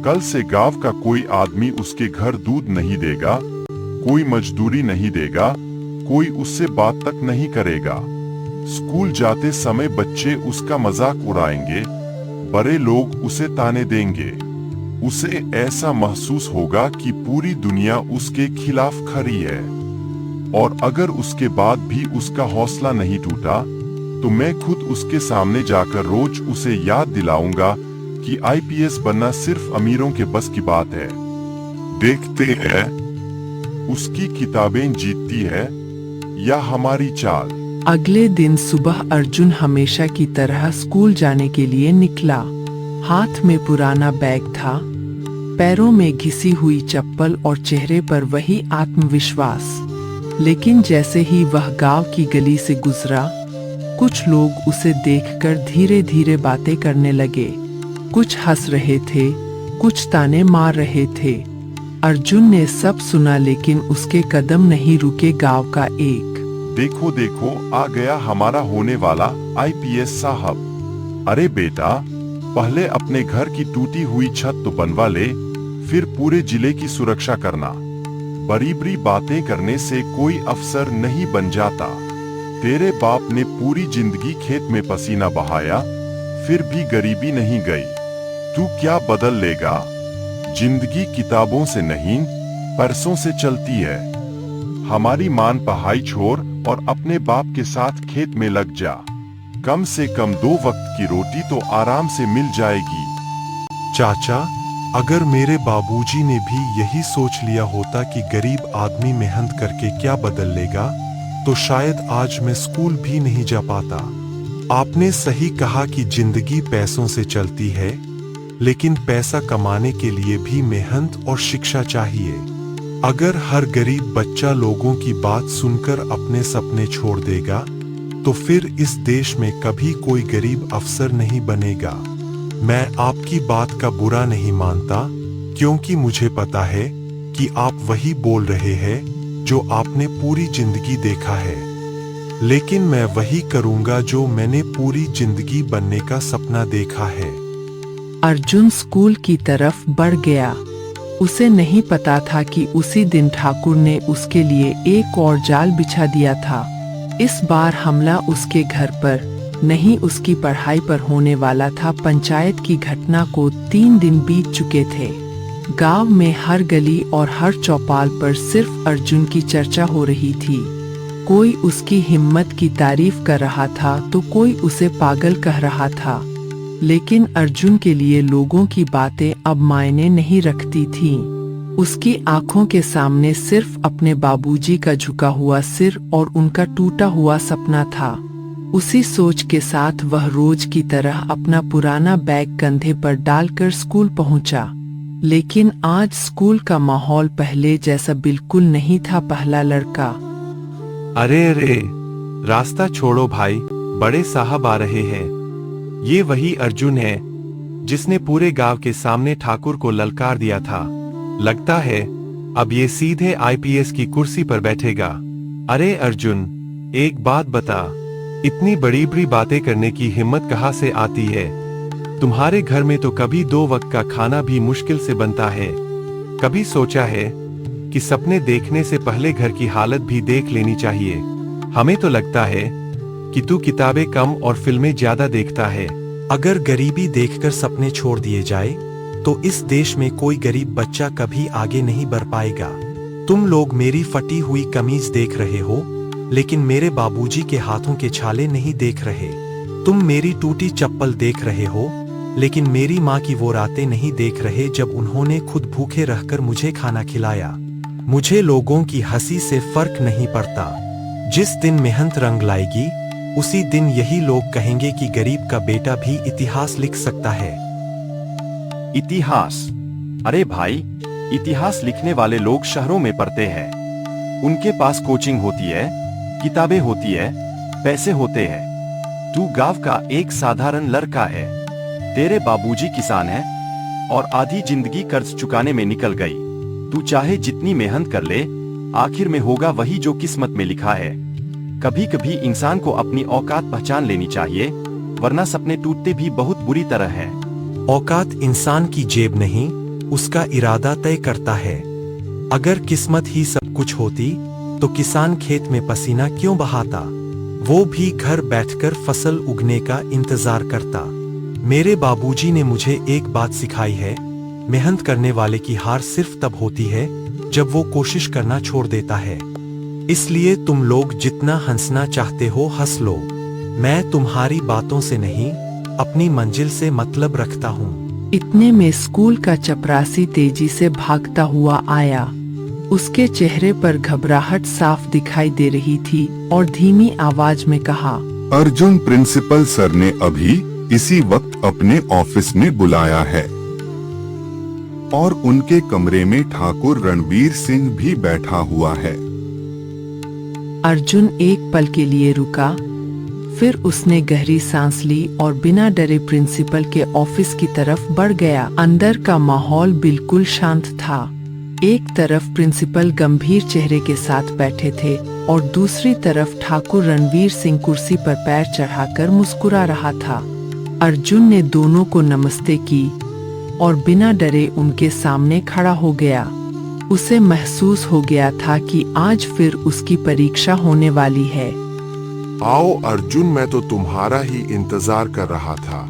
Speaker 6: कल से गांव का कोई आदमी उसके घर दूध नहीं देगा, कोई मजदूरी नहीं देगा, कोई उससे बात तक नहीं करेगा। स्कूल जाते समय बच्चे उसका मजाक उड़ाएंगे, बड़े लोग उसे ताने देंगे। उसे ऐसा महसूस होगा कि पूरी दुनिया उसके खिलाफ खड़ी है। और अगर उसके बाद भी उसका हौसला नहीं टूटा, तो मैं खुद उसके सामने जाकर रोज उसे याद दिलाऊंगा कि आईपीएस बनना सिर्फ अमीरों के बस की बात है। देखते हैं उसकी किताबें जीतती है या हमारी चाल।
Speaker 1: अगले दिन सुबह अर्जुन हमेशा की तरह स्कूल जाने के लिए निकला। हाथ में पुराना बैग था, पैरों में घिसी हुई चप्पल और चेहरे पर वही आत्मविश्वास। लेकिन जैसे ही वह गांव की गली से गुजरा, कुछ लोग उसे देखकर धीरे धीरे बातें करने लगे। कुछ हंस रहे थे, कुछ ताने मार रहे थे। अर्जुन ने सब सुना, लेकिन उसके कदम नहीं रुके। गांव का एक
Speaker 6: देखो देखो, आ गया हमारा होने वाला आईपीएस साहब। अरे बेटा, पहले अपने घर की टूटी हुई छत तो बनवा ले, फिर पूरे जिले की सुरक्षा करना। बड़ी बड़ी बातें करने से कोई अफसर नहीं बन जाता। तेरे बाप ने पूरी जिंदगी खेत में पसीना बहाया, फिर भी गरीबी नहीं गई। तू क्या बदल लेगा? जिंदगी किताबों से नहीं, पैसों से चलती है। हमारी मान पढ़ाई छोड़ और अपने बाप के साथ खेत में लग जा। कम से कम 2 वक्त की रोटी तो आराम से मिल जाएगी।
Speaker 9: चाचा,
Speaker 3: अगर मेरे बाबूजी ने भी यही सोच लिया होता कि गरीब आदमी मेहनत करके क्या बदल लेगा, तो शायद आज मैं स्कूल भी नहीं जा पाता। आपने सही कहा कि जिंदगी पैसों से चलती है, लेकिन पैसा कमाने के लिए भी मेहनत और शिक्षा चाहिए। अगर हर गरीब बच्चा लोगों की बात सुनकर अपने सपने छोड़ देगा, तो फिर इस देश में कभी कोई गरीब अफसर नहीं बनेगा। मैं आपकी बात का बुरा नहीं मानता, क्योंकि मुझे पता है कि आप वही बोल रहे हैं जो आपने पूरी जिंदगी देखा है। लेकिन मैं वही करूंगा जो मैंने पूरी जिंदगी बनने का सपना देखा है।
Speaker 1: अर्जुन स्कूल की तरफ बढ़ गया। उसे नहीं पता था कि उसी दिन ठाकुर ने उसके लिए एक और जाल बिछा दिया था। इस बार हमला उसके घर पर नहीं, उसकी पढ़ाई पर होने वाला था। पंचायत की घटना को 3 दिन बीत चुके थे। गांव में हर गली और हर चौपाल पर सिर्फ अर्जुन की चर्चा हो रही थी। कोई उसकी हिम्मत की तारीफ कर रहा था तो कोई उसे पागल कह रहा था। लेकिन अर्जुन के लिए लोगों की बातें अब मायने नहीं रखती थीं। उसकी आंखों के सामने सिर्फ अपने बाबूजी का झुका हुआ सिर और उनका टूटा हुआ सपना था। उसी सोच के साथ वह रोज की तरह अपना पुराना बैग कंधे पर डालकर स्कूल पहुंचा। लेकिन आज स्कूल का माहौल पहले जैसा बिल्कुल नहीं था। पहला लड़का,
Speaker 10: अरे रास्ता छोड़ो भाई, बड़े साहब आ रहे हैं। ये वही अर्जुन है जिसने पूरे गांव के सामने ठाकुर को ललकार दिया था। लगता है अब ये सीधे आईपीएस की कुर्सी पर बैठेगा। अरे अर्जुन, एक बात बता, इतनी बड़ी बड़ी बातें करने की हिम्मत कहाँ से आती है? तुम्हारे घर में तो कभी 2 वक्त का खाना भी मुश्किल से बनता है। कभी सोचा है कि सपने देखने से पहले घर की हालत भी देख लेनी चाहिए? हमें तो लगता है कि तू किताबें कम और फिल्में ज्यादा देखता है।
Speaker 9: अगर गरीबी देखकर सपने छोड़ दिए जाए, तो इस देश में कोई गरीब बच्चा कभी आगे नहीं बढ़ पाएगा। तुम लोग मेरी फटी हुई कमीज देख रहे हो, लेकिन मेरे बाबूजी के हाथों के छाले नहीं देख रहे। तुम मेरी टूटी चप्पल देख रहे हो, लेकिन मेरी माँ की वो रातें नहीं देख रहे जब उन्होंने खुद भूखे रहकर मुझे खाना खिलाया। मुझे लोगों की हंसी से फर्क नहीं पड़ता। जिस दिन मेहनत रंग लाएगी, उसी दिन यही लोग कहेंगे कि गरीब का बेटा भी इतिहास लिख सकता है।
Speaker 11: इतिहास? अरे भाई, इतिहास लिखने वाले लोग शहरों में पढ़ते हैं। उनके पास कोचिंग होती है, किताबें होती है, पैसे होते हैं। तू गांव का एक साधारण लड़का है। तेरे बाबूजी किसान है और आधी जिंदगी कर्ज चुकाने में निकल गई। तू चाहे जितनी मेहनत कर ले, आखिर में होगा वही जो किस्मत में लिखा है। कभी कभी इंसान को अपनी औकात पहचान लेनी चाहिए, वरना सपने टूटते भी बहुत बुरी तरह है।
Speaker 9: औकात इंसान की जेब नहीं, उसका इरादा तय करता है। अगर किस्मत ही सब कुछ होती, तो किसान खेत में पसीना क्यों बहाता? वो भी घर बैठकर फसल उगने का इंतजार करता। मेरे बाबूजी ने मुझे एक बात सिखाई है, मेहनत करने वाले की हार सिर्फ तब होती है जब वो कोशिश करना छोड़ देता है। इसलिए तुम लोग जितना हंसना चाहते हो हंस लो। मैं तुम्हारी बातों से नहीं, अपनी मंजिल से मतलब रखता हूँ।
Speaker 1: इतने में स्कूल का चपरासी तेजी से भागता हुआ आया। उसके चेहरे पर घबराहट साफ दिखाई दे रही थी और धीमी आवाज में कहा,
Speaker 7: अर्जुन, प्रिंसिपल सर ने अभी इसी वक्त अपने ऑफिस में बुलाया है और उनके कमरे में ठाकुर रणवीर सिंह भी बैठा हुआ है।
Speaker 1: अर्जुन एक पल के लिए रुका, फिर उसने गहरी सांस ली और बिना डरे प्रिंसिपल के ऑफिस की तरफ बढ़ गया। अंदर का माहौल बिल्कुल शांत था। एक तरफ प्रिंसिपल गंभीर चेहरे के साथ बैठे थे और दूसरी तरफ ठाकुर रणवीर सिंह कुर्सी पर पैर चढ़ाकर मुस्कुरा रहा था। अर्जुन ने दोनों को नमस्ते की और बिना डरे उनके सामने खड़ा हो गया। उसे महसूस हो गया था कि आज फिर उसकी परीक्षा होने वाली है।
Speaker 2: आओ अर्जुन, मैं तो तुम्हारा ही इंतजार कर रहा था।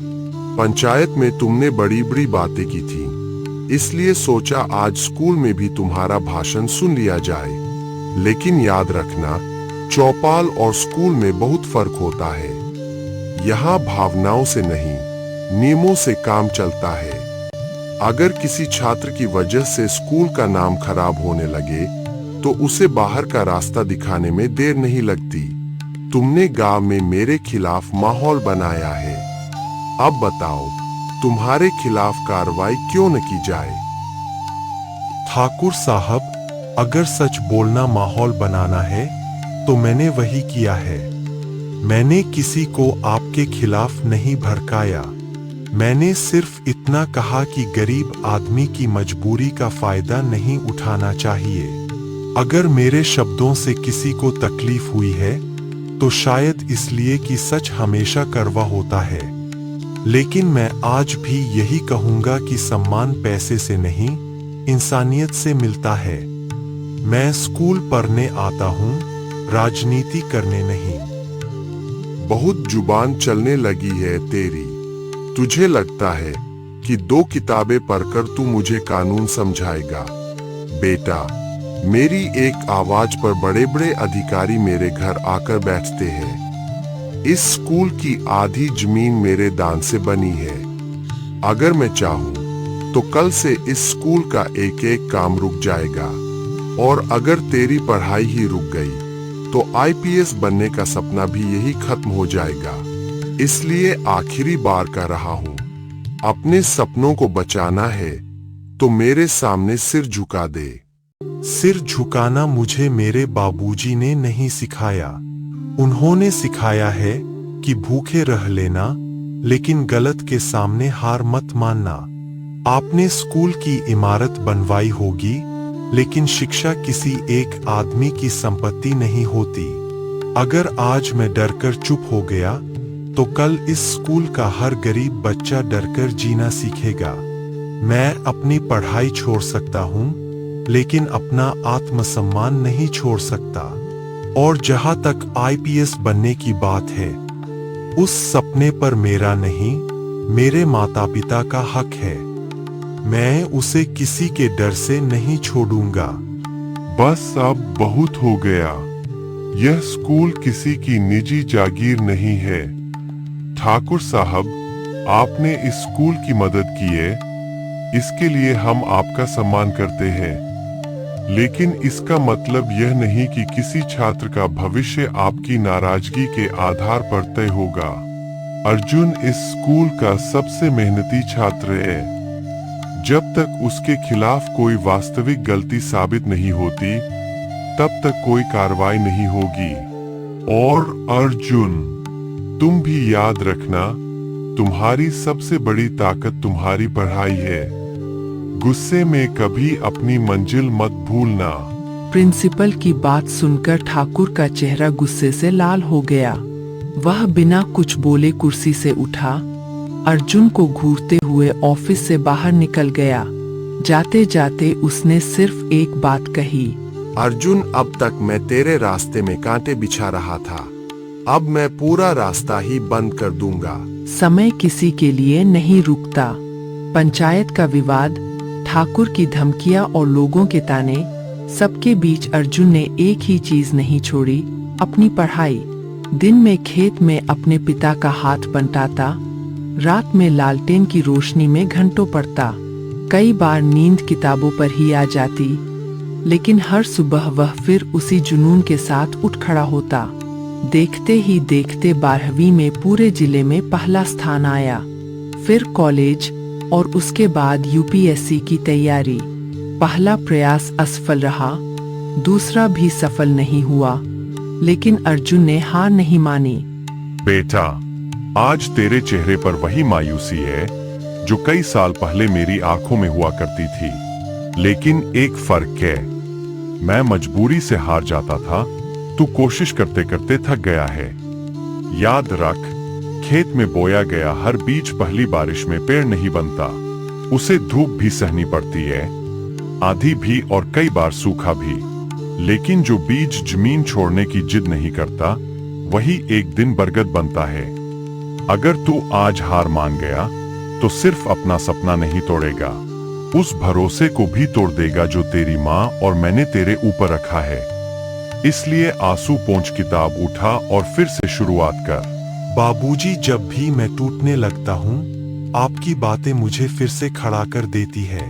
Speaker 2: पंचायत में तुमने बड़ी बड़ी बातें की थी, इसलिए सोचा आज स्कूल में भी तुम्हारा भाषण सुन लिया जाए। लेकिन याद रखना, चौपाल और स्कूल में बहुत फर्क होता है। यहाँ भावनाओं से नहीं, नियमों से काम चलता है। अगर किसी छात्र की वजह से स्कूल का नाम खराब होने लगे तो उसे बाहर का रास्ता दिखाने में देर नहीं लगती। तुमने गांव में मेरे खिलाफ माहौल बनाया है। अब बताओ, तुम्हारे खिलाफ कार्रवाई क्यों न की जाए?
Speaker 9: ठाकुर साहब, अगर सच बोलना माहौल बनाना है तो मैंने वही किया है। मैंने किसी को आपके खिलाफ नहीं भड़काया। मैंने सिर्फ इतना कहा कि गरीब आदमी की मजबूरी का फायदा नहीं उठाना चाहिए। अगर मेरे शब्दों से किसी को तकलीफ हुई है तो शायद इसलिए कि सच हमेशा कड़वा होता है। लेकिन मैं आज भी यही कहूंगा कि सम्मान पैसे से नहीं, इंसानियत से मिलता है। मैं स्कूल पढ़ने आता हूँ, राजनीति करने नहीं।
Speaker 2: बहुत जुबान चलने लगी है तेरी। तुझे लगता है कि 2 किताबें पढ़कर तू मुझे कानून समझाएगा? बेटा, मेरी एक आवाज पर बड़े बड़े अधिकारी मेरे घर आकर बैठते हैं। इस स्कूल की आधी जमीन मेरे दान से बनी है। अगर मैं चाहूं तो कल से इस स्कूल का एक एक काम रुक जाएगा। और अगर तेरी पढ़ाई ही रुक गई तो आईपीएस बनने का सपना भी यही खत्म हो जाएगा। इसलिए आखिरी बार कह रहा हूं, अपने सपनों को बचाना है तो मेरे सामने सिर झुका दे।
Speaker 9: सिर झुकाना मुझे मेरे बाबूजी ने नहीं सिखाया। उन्होंने सिखाया है कि भूखे रह लेना, लेकिन गलत के सामने हार मत मानना। आपने स्कूल की इमारत बनवाई होगी, लेकिन शिक्षा किसी एक आदमी की संपत्ति नहीं होती। अगर आज मैं डरकर चुप हो गया तो कल इस स्कूल का हर गरीब बच्चा डरकर जीना सीखेगा। मैं अपनी पढ़ाई छोड़ सकता हूँ, लेकिन अपना आत्मसम्मान नहीं छोड़ सकता। और जहां तक आईपीएस बनने की बात है, उस सपने पर मेरा नहीं, मेरे माता पिता का हक है। मैं उसे किसी के डर से नहीं छोड़ूंगा।
Speaker 6: बस अब बहुत हो गया। यह स्कूल किसी की निजी जागीर नहीं है। ठाकुर साहब, आपने इस स्कूल की मदद की है, इसके लिए हम आपका सम्मान करते हैं। लेकिन इसका मतलब यह नहीं कि किसी छात्र का भविष्य आपकी नाराजगी के आधार पर तय होगा। अर्जुन इस स्कूल का सबसे मेहनती छात्र है। जब तक उसके खिलाफ कोई वास्तविक गलती साबित नहीं होती, तब तक कोई कार्रवाई नहीं होगी। और अर्जुन, तुम भी याद रखना, तुम्हारी सबसे बड़ी ताकत तुम्हारी पढ़ाई है। गुस्से में कभी अपनी मंजिल मत भूलना।
Speaker 1: प्रिंसिपल की बात सुनकर ठाकुर का चेहरा गुस्से से लाल हो गया। वह बिना कुछ बोले कुर्सी से उठा, अर्जुन को घूरते हुए ऑफिस से बाहर निकल गया। जाते जाते उसने सिर्फ एक बात कही,
Speaker 2: अर्जुन, अब तक मैं तेरे रास्ते में कांटे बिछा रहा था, अब मैं पूरा रास्ता ही बंद कर दूंगा।
Speaker 1: समय किसी के लिए नहीं रुकता। पंचायत का विवाद, ठाकुर की धमकियां और लोगों के ताने, सबके बीच अर्जुन ने एक ही चीज नहीं छोड़ी, अपनी पढ़ाई। दिन में खेत में अपने पिता का हाथ बंटाता, रात में लालटेन की रोशनी में घंटों पढ़ता। कई बार नींद किताबों पर ही आ जाती, लेकिन हर सुबह वह फिर उसी जुनून के साथ उठ खड़ा होता। देखते ही देखते 12वीं में पूरे जिले में पहला स्थान आया। फिर कॉलेज और उसके बाद यूपीएससी की तैयारी। पहला प्रयास असफल रहा, दूसरा भी सफल नहीं हुआ, लेकिन अर्जुन ने हार नहीं मानी।
Speaker 6: बेटा, आज तेरे चेहरे पर वही मायूसी है जो कई साल पहले मेरी आंखों में हुआ करती थी। लेकिन एक फर्क है, मैं मजबूरी से हार जाता था, तू कोशिश करते करते थक गया है। याद रख, खेत में बोया गया हर बीज पहली बारिश में पेड़ नहीं बनता। उसे धूप भी सहनी पड़ती है, आंधी भी और कई बार सूखा भी। लेकिन जो बीज जमीन छोड़ने की जिद नहीं करता, वही एक दिन बरगद बनता है। अगर तू आज हार मान गया तो सिर्फ अपना सपना नहीं तोड़ेगा, उस भरोसे को भी तोड़ देगा जो तेरी माँ और मैंने तेरे ऊपर रखा है। इसलिए आंसू पोंछ किताब उठा और फिर से शुरुआत कर।
Speaker 9: बाबूजी, जब भी मैं टूटने लगता हूँ आपकी बातें मुझे फिर से खड़ा कर देती है।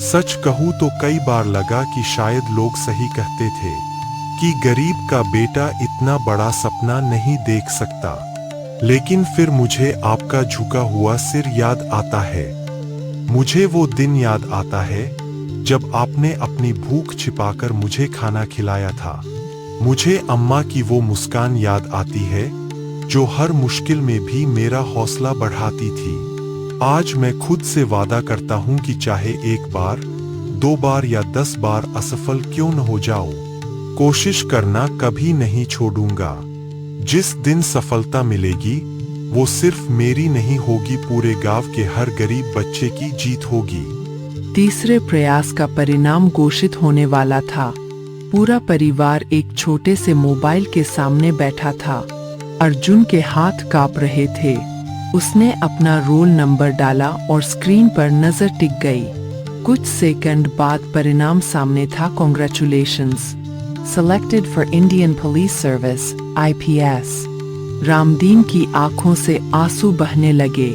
Speaker 9: सच कहूं तो कई बार लगा कि शायद लोग सही कहते थे कि गरीब का बेटा इतना बड़ा सपना नहीं देख सकता। लेकिन फिर मुझे आपका झुका हुआ सिर याद आता है। मुझे वो दिन याद आता है जब आपने अपनी भूख छिपाकर मुझे खाना खिलाया था। मुझे अम्मा की वो मुस्कान याद आती है जो हर मुश्किल में भी मेरा हौसला बढ़ाती थी। आज मैं खुद से वादा करता हूँ कि चाहे एक बार, 2 बार या 10 बार असफल क्यों न हो जाऊं, कोशिश करना कभी नहीं छोड़ूंगा। जिस दिन सफलता मिलेगी वो सिर्फ मेरी नहीं होगी, पूरे गांव के हर गरीब बच्चे की जीत होगी।
Speaker 1: तीसरे प्रयास का परिणाम घोषित होने वाला था। पूरा परिवार एक छोटे से मोबाइल के सामने बैठा था। अर्जुन के हाथ कांप रहे थे। उसने अपना रोल नंबर डाला और स्क्रीन पर नजर टिक गई। कुछ सेकंड बाद परिणाम सामने था। Congratulations, selected for Indian police service IPS। Ramdeen की आंखों से आंसू बहने लगे।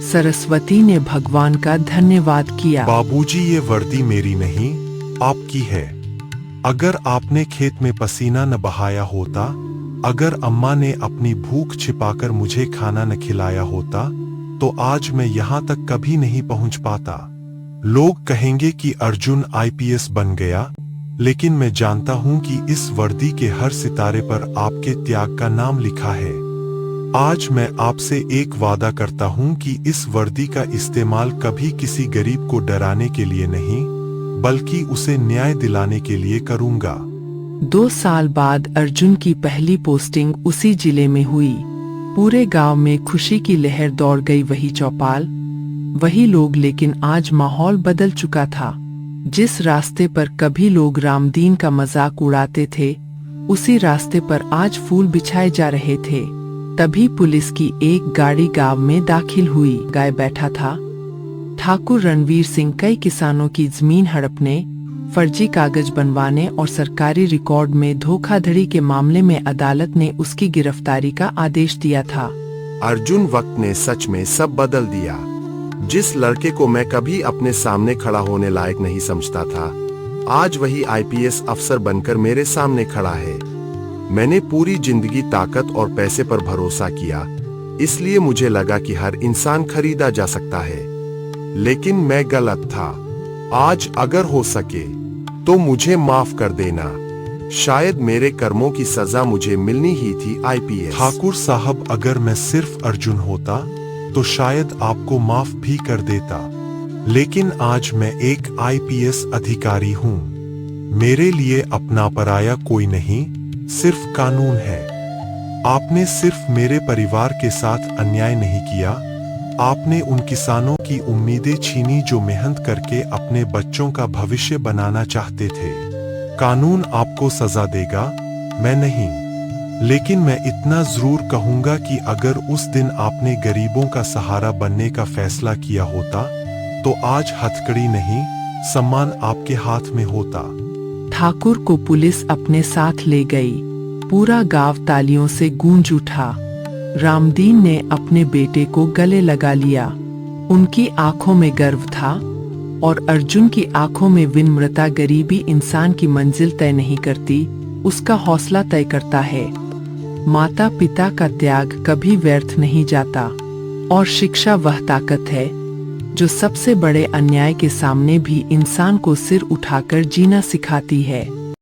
Speaker 1: सरस्वती ने भगवान का धन्यवाद किया।
Speaker 9: बाबूजी, ये वर्दी मेरी नहीं, आपकी है। अगर आपने खेत में पसीना न बहाया होता, अगर अम्मा ने अपनी भूख छिपाकर मुझे खाना न खिलाया होता, तो आज मैं यहाँ तक कभी नहीं पहुँच पाता। लोग कहेंगे कि अर्जुन IPS बन गया, लेकिन मैं जानता हूँ कि इस वर्दी के हर सितारे पर आपके त्याग का नाम लिखा है। आज मैं आपसे एक वादा करता हूँ कि इस वर्दी का इस्तेमाल कभी किसी गरीब को डराने के लिए नहीं, बल्कि उसे न्याय दिलाने के लिए करूँगा।
Speaker 1: 2 साल बाद अर्जुन की पहली पोस्टिंग उसी जिले में हुई। पूरे गांव में खुशी की लहर दौड़ गई। वही चौपाल, वही लोग, लेकिन आज माहौल बदल चुका था। जिस रास्ते पर कभी लोग रामदीन का मजाक उड़ाते थे, उसी रास्ते पर आज फूल बिछाए जा रहे थे। तभी पुलिस की एक गाड़ी गांव में दाखिल हुई। गाय बैठा था ठाकुर रणवीर सिंह। कई किसानों की जमीन हड़पने, फर्जी कागज बनवाने और सरकारी रिकॉर्ड में धोखाधड़ी के मामले में अदालत ने उसकी गिरफ्तारी का आदेश दिया था।
Speaker 5: अर्जुन वक्त ने सच में सब बदल दिया। जिस लड़के को मैं कभी अपने सामने खड़ा होने लायक नहीं समझता था, आज वही IPS अफसर बनकर मेरे सामने खड़ा है। मैंने पूरी जिंदगी ताकत और पैसे पर भरोसा किया, इसलिए मुझे लगा कि हर इंसान खरीदा जा सकता है। लेकिन मैं गलत था। आज अगर हो सके तो मुझे माफ कर देना। शायद मेरे कर्मों की सजा मुझे मिलनी ही थी। IPS।
Speaker 9: ठाकुर साहब, अगर मैं सिर्फ अर्जुन होता तो शायद आपको माफ भी कर देता, लेकिन आज मैं एक IPS अधिकारी हूँ। मेरे लिए अपना पराया कोई नहीं, सिर्फ कानून है। आपने सिर्फ मेरे परिवार के साथ अन्याय नहीं किया, आपने उन किसानों की उम्मीदें छीनी जो मेहनत करके अपने बच्चों का भविष्य बनाना चाहते थे। कानून आपको सजा देगा, मैं नहीं। लेकिन मैं इतना जरूर कहूंगा कि अगर उस दिन आपने गरीबों का सहारा बनने का फैसला किया होता, तो आज हथकड़ी नहीं, सम्मान आपके हाथ में होता।
Speaker 1: ठाकुर को पुलिस अपने साथ ले गई। पूरा गांव तालियों से गूंज उठा। रामदीन ने अपने बेटे को गले लगा लिया। उनकी आंखों में गर्व था और अर्जुन की आंखों में विनम्रता। गरीबी इंसान की मंजिल तय नहीं करती, उसका हौसला तय करता है। माता पिता का त्याग कभी व्यर्थ नहीं जाता, और शिक्षा वह ताकत है जो सबसे बड़े अन्याय के सामने भी इंसान को सिर उठाकर जीना सिखाती है।